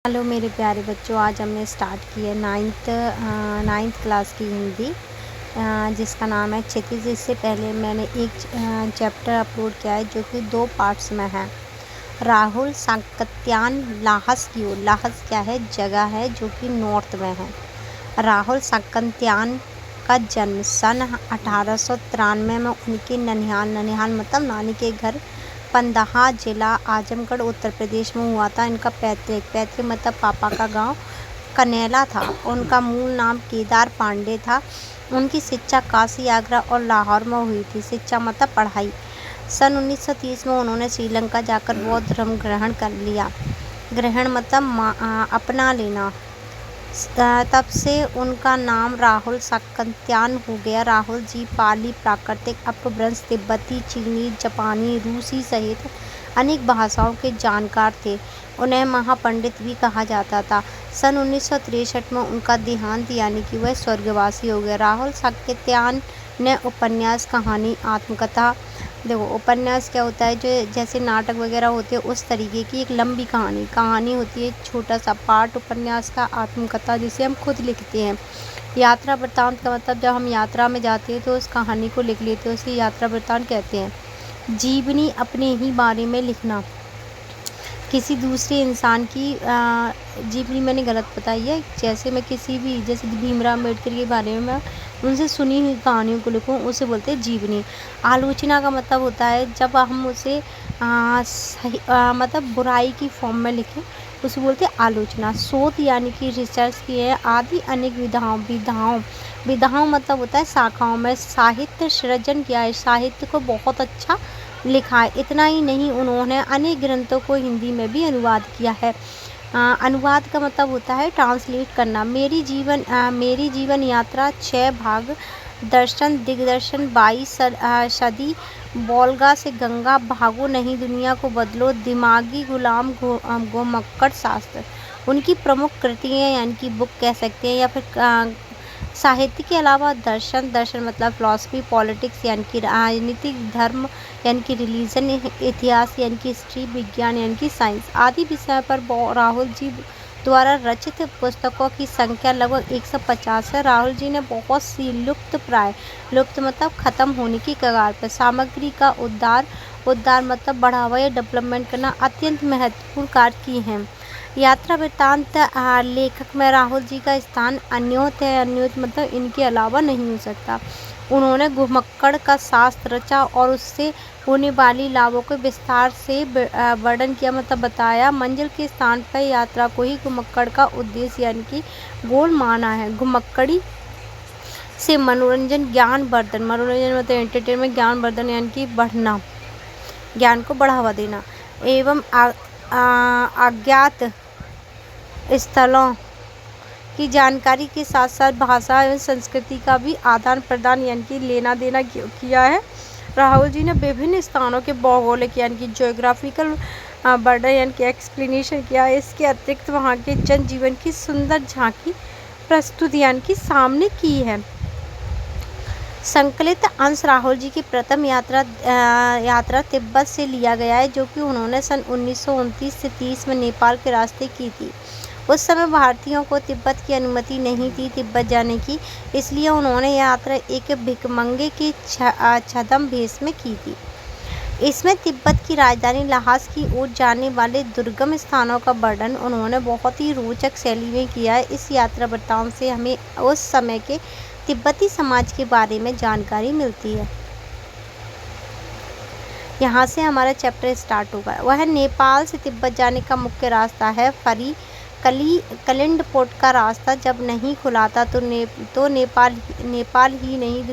Hello मेरे प्यारे बच्चों, आज हमने स्टार्ट की है नाइन्थ क्लास की हिंदी, जिसका नाम है क्षितिज। इससे पहले मैंने एक चैप्टर अपलोड किया है जो कि 2 पार्ट्स में है। राहुल सातत्यायन लाहस की ओर। लाहस क्या है? जगह है जो कि नॉर्थ में है। राहुल सातत्यायन का जन्म सन 1893 में उनके ननिहाल मतलब नानी के घर पंदहा जिला आजमगढ़ उत्तर प्रदेश में हुआ था। इनका पैतृक मतलब पापा का गांव कनेला था। उनका मूल नाम केदार पांडे था। उनकी शिक्षा काशी, आगरा और लाहौर में हुई थी। शिक्षा मतलब पढ़ाई। सन 1930 में उन्होंने श्रीलंका जाकर बौद्ध धर्म ग्रहण कर लिया। ग्रहण मतलब अपना लेना। तब से उनका नाम राहुल सातत्यायन हो गया। राहुल जी पाली, प्राकृत, अपभ्रंश, तिब्बती, चीनी, जापानी, रूसी सहित अनेक भाषाओं के जानकार थे। उन्हें महापंडित भी कहा जाता था। सन 1963 में उनका देहांत यानी कि वह स्वर्गवासी हो गए। राहुल सातत्यायन ने उपन्यास, कहानी, आत्मकथा, देखो उपन्यास क्या होता है, जो जैसे नाटक वगैरह होते हैं उस तरीके की एक लंबी कहानी होती है, एक छोटा सा पार्ट उपन्यास का। आत्मकथा जिसे हम खुद लिखते हैं। यात्रा वृत्तांत का मतलब जब हम यात्रा में जाते हैं तो उस कहानी को लिख लेते हैं, उसे यात्रा वृत्तांत कहते हैं। जीवनी अपने ही बारे में लिखना। किसी दूसरे इंसान की जीवनी मैंने गलत बताई है। जैसे मैं जैसे भीमराव अम्बेडकर के बारे में मैं उनसे सुनी हुई कहानियों को लिखूं, उसे बोलते हैं जीवनी। आलोचना का मतलब होता है जब हम उसे मतलब बुराई की फॉर्म में लिखें, उसे बोलते हैं आलोचना। शोध यानी कि रिसर्च की है। आदि अनेक विधाओं मतलब होता है शाखाओं में। साहित्य सृजन किया है, साहित्य को बहुत अच्छा लिखा है। इतना ही नहीं, उन्होंने अनेक ग्रंथों को हिंदी में भी अनुवाद किया है। अनुवाद का मतलब होता है ट्रांसलेट करना। मेरी जीवन यात्रा 6 भाग। दर्शन दिग्दर्शन 22 सदी। वोल्गा से गंगा, भागो नहीं दुनिया को बदलो, दिमागी गुलाम, घुमक्कड़ शास्त्र। उनकी प्रमुख कृतियाँ यानी कि बुक कह सकते हैं, या फिर साहित्य के अलावा दर्शन मतलब फिलॉसफी, पॉलिटिक्स यानी कि राजनीतिक, धर्म यानी कि रिलीजन, इतिहास यानी कि हिस्ट्री, विज्ञान यानी कि साइंस आदि विषय पर राहुल जी द्वारा रचित पुस्तकों की संख्या लगभग 150 है। राहुल जी ने बहुत सी लुप्त मतलब खत्म होने की कगार पर सामग्री का उद्धार मतलब बढ़ावा या डेवलपमेंट करना अत्यंत महत्वपूर्ण कार्य किए हैं। यात्रा वृत्तांत लेखक में राहुल जी का स्थान अन्योत है। अन्योत मतलब इनके अलावा नहीं हो सकता। उन्होंने घुमक्कड़ का शास्त्र रचा और उससे होने वाली लाभों को विस्तार से वर्णन किया मतलब बताया। मंजिल के स्थान पर यात्रा को ही घुमक्कड़ का उद्देश्य यानी कि गोल माना है। घुमक्कड़ी से मनोरंजन, ज्ञान वर्धन, मनोरंजन मतलब एंटरटेनमेंट, ज्ञान वर्धन यानी कि बढ़ना, ज्ञान को बढ़ावा देना, एवं अज्ञात स्थलों की जानकारी के साथ साथ भाषा एवं संस्कृति का भी आदान प्रदान यानी कि लेना देना किया है। राहुल जी ने विभिन्न स्थानों के भौगोलिक यानी कि ज्योग्राफिकल वर्णन यानी कि एक्सप्लेनेशन किया है। इसके अतिरिक्त वहाँ के जनजीवन की सुंदर झांकी प्रस्तुत यानी कि सामने की है। संकलित अंश राहुल जी की प्रथम यात्रा तिब्बत से लिया गया है, जो कि उन्होंने सन 1929 से 30 में नेपाल के रास्ते की थी। उस समय भारतीयों को तिब्बत की अनुमति नहीं थी तिब्बत जाने की, इसलिए उन्होंने यात्रा एक भिखमंगे के छद्म भेष में की थी। इसमें तिब्बत की राजधानी ल्हासा की ओर जाने वाले दुर्गम स्थानों का वर्णन उन्होंने बहुत ही रोचक शैली में किया है। इस यात्रा वृत्तांत से हमें उस समय के तिब्बती समाज के बारे में जानकारी मिलती है। यहाँ से हमारा चैप्टर स्टार्ट होगा। वह नेपाल से तिब्बत जाने का मुख्य रास्ता है। कलिंड का रास्ता जब नहीं खुला था तो नेपाल ही नहीं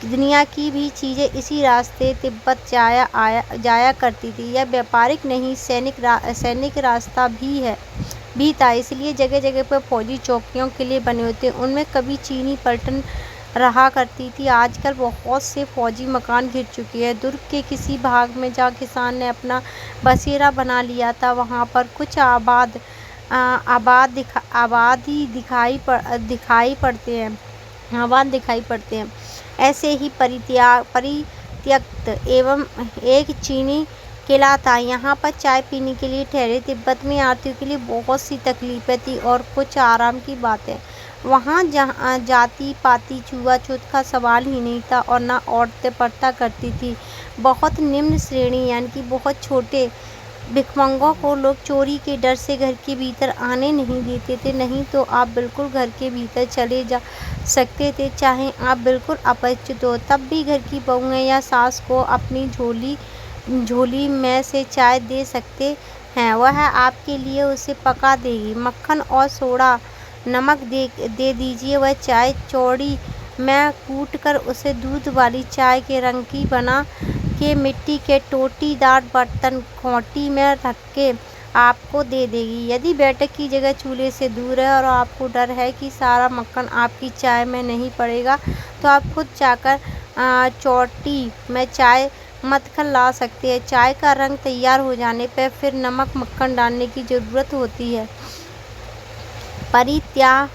दुनिया की भी चीज़ें इसी रास्ते तिब्बत जाया करती थी। यह व्यापारिक नहीं सैनिक रास्ता भी था, इसलिए जगह जगह पर फौजी चौकियों के लिए बने होते। उनमें कभी चीनी पलटन रहा करती थी। आजकल बहुत से फौजी मकान घिर चुके हैं। दुर्ग के किसी भाग में जहाँ किसान ने अपना बसेरा बना लिया था, वहाँ पर कुछ आबाद दिखाई पड़ते हैं। ऐसे ही परित्यक्त एवं एक चीनी किला था। यहाँ पर चाय पीने के लिए ठहरे। तिब्बत में यात्रियों के लिए बहुत सी तकलीफें थी और कुछ आराम की बातें। वहाँ जहाँ जाति पाति छुआछूत का सवाल ही नहीं था और ना औरतें पर्दा करती थी। बहुत निम्न श्रेणी यानी कि बहुत छोटे भिखमंगों को लोग चोरी के डर से घर के भीतर आने नहीं देते थे। नहीं तो आप बिल्कुल घर के भीतर चले जा सकते थे, चाहे आप बिल्कुल अपरिचित हो। तब भी घर की बहुएं या सास को अपनी झोली में से चाय दे सकते हैं। वह आपके लिए उसे पका देगी। मक्खन और सोडा नमक दे दीजिए। वह चाय चौड़ी में कूट कर उसे दूध वाली चाय के रंग की बना के मिट्टी के टोटीदार बर्तन खोटी में रख के आपको दे देगी। यदि बैठक की जगह चूल्हे से दूर है और आपको डर है कि सारा मक्खन आपकी चाय में नहीं पड़ेगा, तो आप खुद जाकर चौटी में चाय मथकर ला सकते हैं। चाय का रंग तैयार हो जाने पर फिर नमक मक्खन डालने की ज़रूरत होती है। परित्यक्त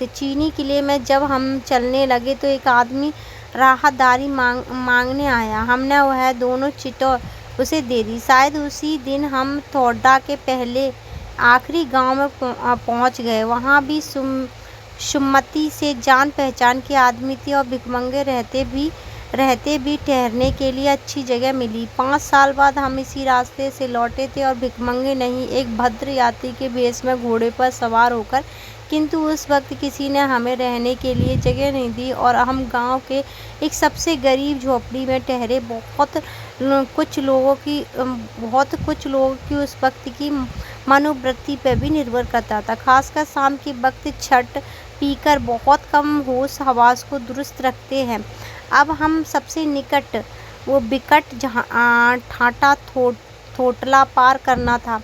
चीनी किले में जब हम चलने लगे तो एक आदमी राहदारी मांगने आया। हमने वह दोनों चिटो उसे दे दी। शायद उसी दिन हम थोडा के पहले आखिरी गांव में पहुंच गए। वहां भी सुमति से जान पहचान के आदमी थे और भिखमंगे रहते भी ठहरने के लिए अच्छी जगह मिली। 5 साल बाद हम इसी रास्ते से लौटे थे और भिखमंगे नहीं, एक भद्र यात्री के भेष में घोड़े पर सवार होकर। किंतु उस वक्त किसी ने हमें रहने के लिए जगह नहीं दी और हम गांव के एक सबसे गरीब झोपड़ी में ठहरे। बहुत कुछ लोगों की उस वक्त की मनोवृत्ति पर भी निर्भर करता था। खासकर शाम के वक्त छट पीकर बहुत कम होश हवास को दुरुस्त रखते हैं। अब हम सबसे निकट वो बिकट ठाटा थोटला पार करना था।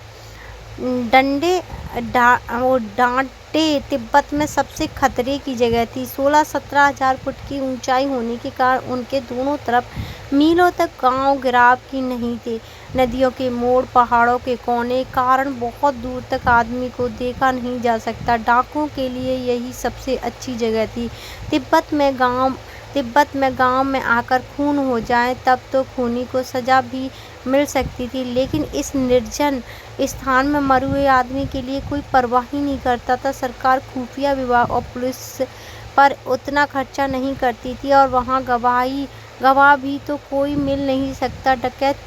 डांटे तिब्बत में सबसे खतरे की जगह थी। 16-17 हजार फुट की ऊंचाई होने के कारण उनके दोनों तरफ मीलों तक गांव गिराव की नहीं थे। नदियों के मोड़, पहाड़ों के कोने कारण बहुत दूर तक आदमी को देखा नहीं जा सकता। डाकुओं के लिए यही सबसे अच्छी जगह थी। तिब्बत में गांव में आकर खून हो जाए तब तो खूनी को सजा भी मिल सकती थी, लेकिन इस निर्जन स्थान में मरे हुए आदमी के लिए कोई परवाह ही नहीं करता था। सरकार खुफिया विभाग और पुलिस पर उतना खर्चा नहीं करती थी और वहाँ गवाह भी तो कोई मिल नहीं सकता। डकैत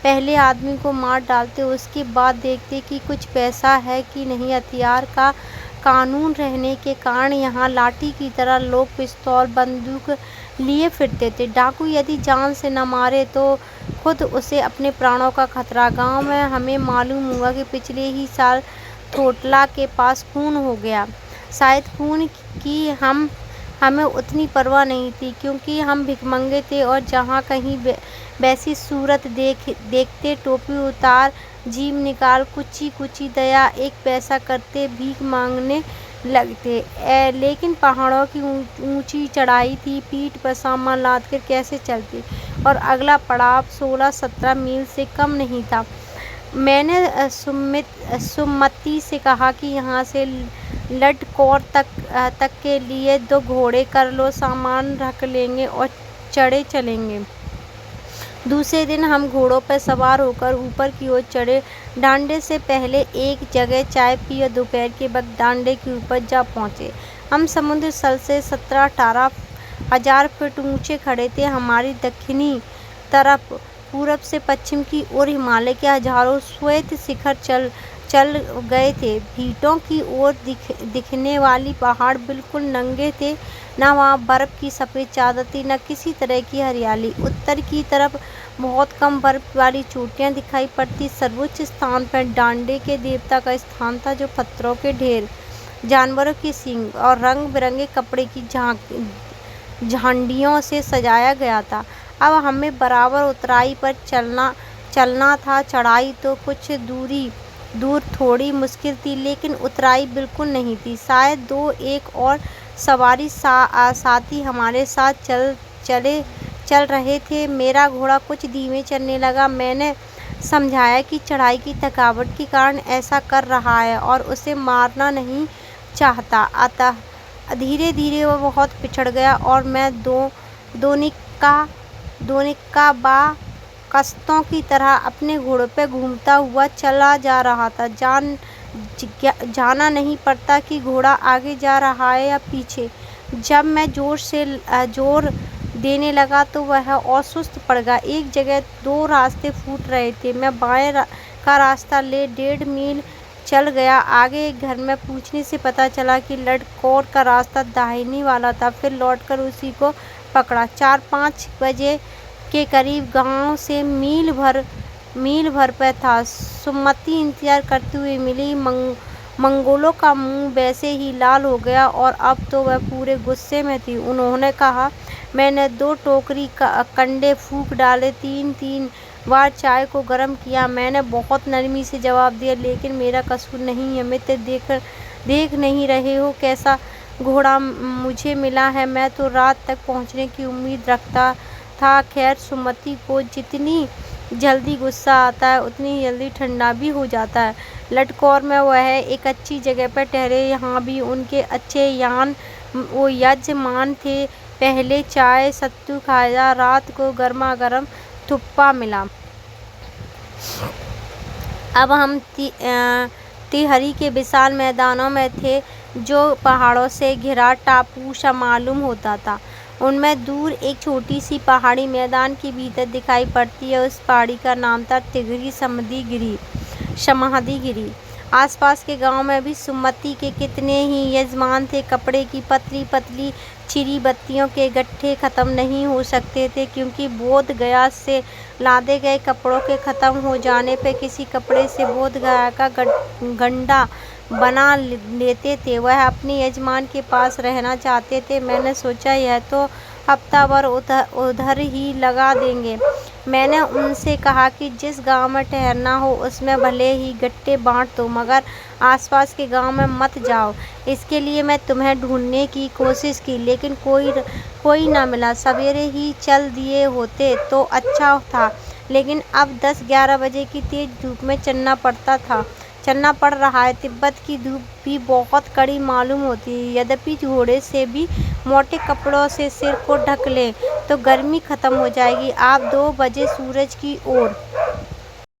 पहले आदमी को मार डालते, उसके बाद देखते कि कुछ पैसा है कि नहीं। हथियार का कानून रहने के कारण यहाँ लाठी की तरह लोग पिस्तौल बंदूक लिए फिरते थे। डाकू यदि जान से न मारे तो खुद उसे अपने प्राणों का खतरा। गांव में हमें मालूम हुआ कि पिछले ही साल थोटला के पास खून हो गया। शायद खून की हमें उतनी परवाह नहीं थी, क्योंकि हम भिखमंगे थे और जहाँ कहीं वैसी सूरत देखते टोपी उतार जीभ निकाल कुची दया 1 पैसा करते भीख मांगने लगते। लेकिन पहाड़ों की ऊंची चढ़ाई थी, पीठ पर सामान लाद कर कैसे चलते, और अगला पड़ाव 16-17 मील से कम नहीं था। मैंने सुमति से कहा कि यहाँ से लडकौर तक के लिए 2 घोड़े कर लो, सामान रख लेंगे और चढ़े चलेंगे। दूसरे दिन हम घोड़ों पर सवार होकर ऊपर की ओर चढ़े। डांडे से पहले एक जगह चाय पी और दोपहर के वक्त डांडे के ऊपर जा पहुँचे। हम समुद्र तल से 17-18 हजार फुट ऊंचे खड़े थे। हमारी दक्षिणी तरफ पूरब से पश्चिम की ओर हिमालय के हजारों श्वेत शिखर चल गए थे। भीटों की ओर दिखने वाली पहाड़ बिल्कुल नंगे थे। न वहाँ बर्फ की सफ़ेद चादर थी, न किसी तरह की हरियाली। उत्तर की तरफ बहुत कम बर्फ वाली चोटियाँ दिखाई पड़ती। सर्वोच्च स्थान पर डांडे के देवता का स्थान था, जो पत्थरों के ढेर, जानवरों के सींग और रंग बिरंगे कपड़े की झांडियों से सजाया गया था। अब हमें बराबर उतराई पर चलना था। चढ़ाई तो कुछ दूर थोड़ी मुश्किल थी, लेकिन उतराई बिल्कुल नहीं थी। शायद 2-1 और सवारी साथी हमारे साथ चल रहे थे। मेरा घोड़ा कुछ धीमे चलने लगा। मैंने समझाया कि चढ़ाई की थकावट के कारण ऐसा कर रहा है और उसे मारना नहीं चाहता। अतः धीरे धीरे वह बहुत पिछड़ गया और मैं दोनिक्का बा कश्तों की तरह अपने घोड़े पे घूमता हुआ चला जा रहा था। जाना नहीं पड़ता कि घोड़ा आगे जा रहा है या पीछे। जब मैं जोर देने लगा तो वह और सुस्त पड़ गया। एक जगह 2 रास्ते फूट रहे थे। मैं बाएं का रास्ता ले 1.5 मील चल गया। आगे एक घर में पूछने से पता चला कि लडकौर का रास्ता दाहिनी वाला था। फिर लौटकर उसी को पकड़ा। 4-5 बजे के करीब गांव से मील भर पे था। सुमति इंतजार करते हुए मिली। मंगोलों का मुंह वैसे ही लाल हो गया और अब तो वह पूरे गुस्से में थी। उन्होंने कहा, मैंने 2 टोकरी कंडे फूंक डाले, 3-3 बार चाय को गर्म किया। मैंने बहुत नरमी से जवाब दिया, लेकिन मेरा कसूर नहीं है। मित्र, देख नहीं रहे हो कैसा घोड़ा मुझे मिला है। मैं तो रात तक पहुंचने की उम्मीद रखता था। खैर, सुमति को जितनी जल्दी गुस्सा आता है उतनी जल्दी ठंडा भी हो जाता है। लडकौर में वह एक अच्छी जगह पर ठहरे। यहाँ भी उनके अच्छे वो यजमान थे। पहले चाय सत्तू खाया। रात को गर्मा गर्म थुप्पा मिला। अब हम तिहरी के विशाल मैदानों में थे, जो पहाड़ों से घिरा टापू सा मालूम होता था। उनमें दूर एक छोटी सी पहाड़ी मैदान के भीतर दिखाई पड़ती है। उस पहाड़ी का नाम था तिगरी समाधिगिरी। आसपास के गांव में भी सुमति के कितने ही यजमान थे। कपड़े की पतली पतली चिरी बत्तियों के गट्ठे खत्म नहीं हो सकते थे, क्योंकि बोध गया से लादे गए कपड़ों के खत्म हो जाने पर किसी कपड़े से बोध गया का गंडा बना लेते थे। वह अपने यजमान के पास रहना चाहते थे। मैंने सोचा, यह तो हफ्ता भर उधर ही लगा देंगे। मैंने उनसे कहा कि जिस गांव में ठहरना हो उसमें भले ही गट्टे बांट दो, मगर आसपास के गांव में मत जाओ। इसके लिए मैं तुम्हें ढूंढने की कोशिश की, लेकिन कोई ना मिला। सवेरे ही चल दिए होते तो अच्छा था, लेकिन अब 10-11 बजे की तेज धूप में चलना पड़ रहा है। तिब्बत की धूप भी बहुत कड़ी मालूम होती है। यद्यपि घोड़े से भी मोटे कपड़ों से सिर को ढक लें तो गर्मी खत्म हो जाएगी। आप 2 बजे सूरज की ओर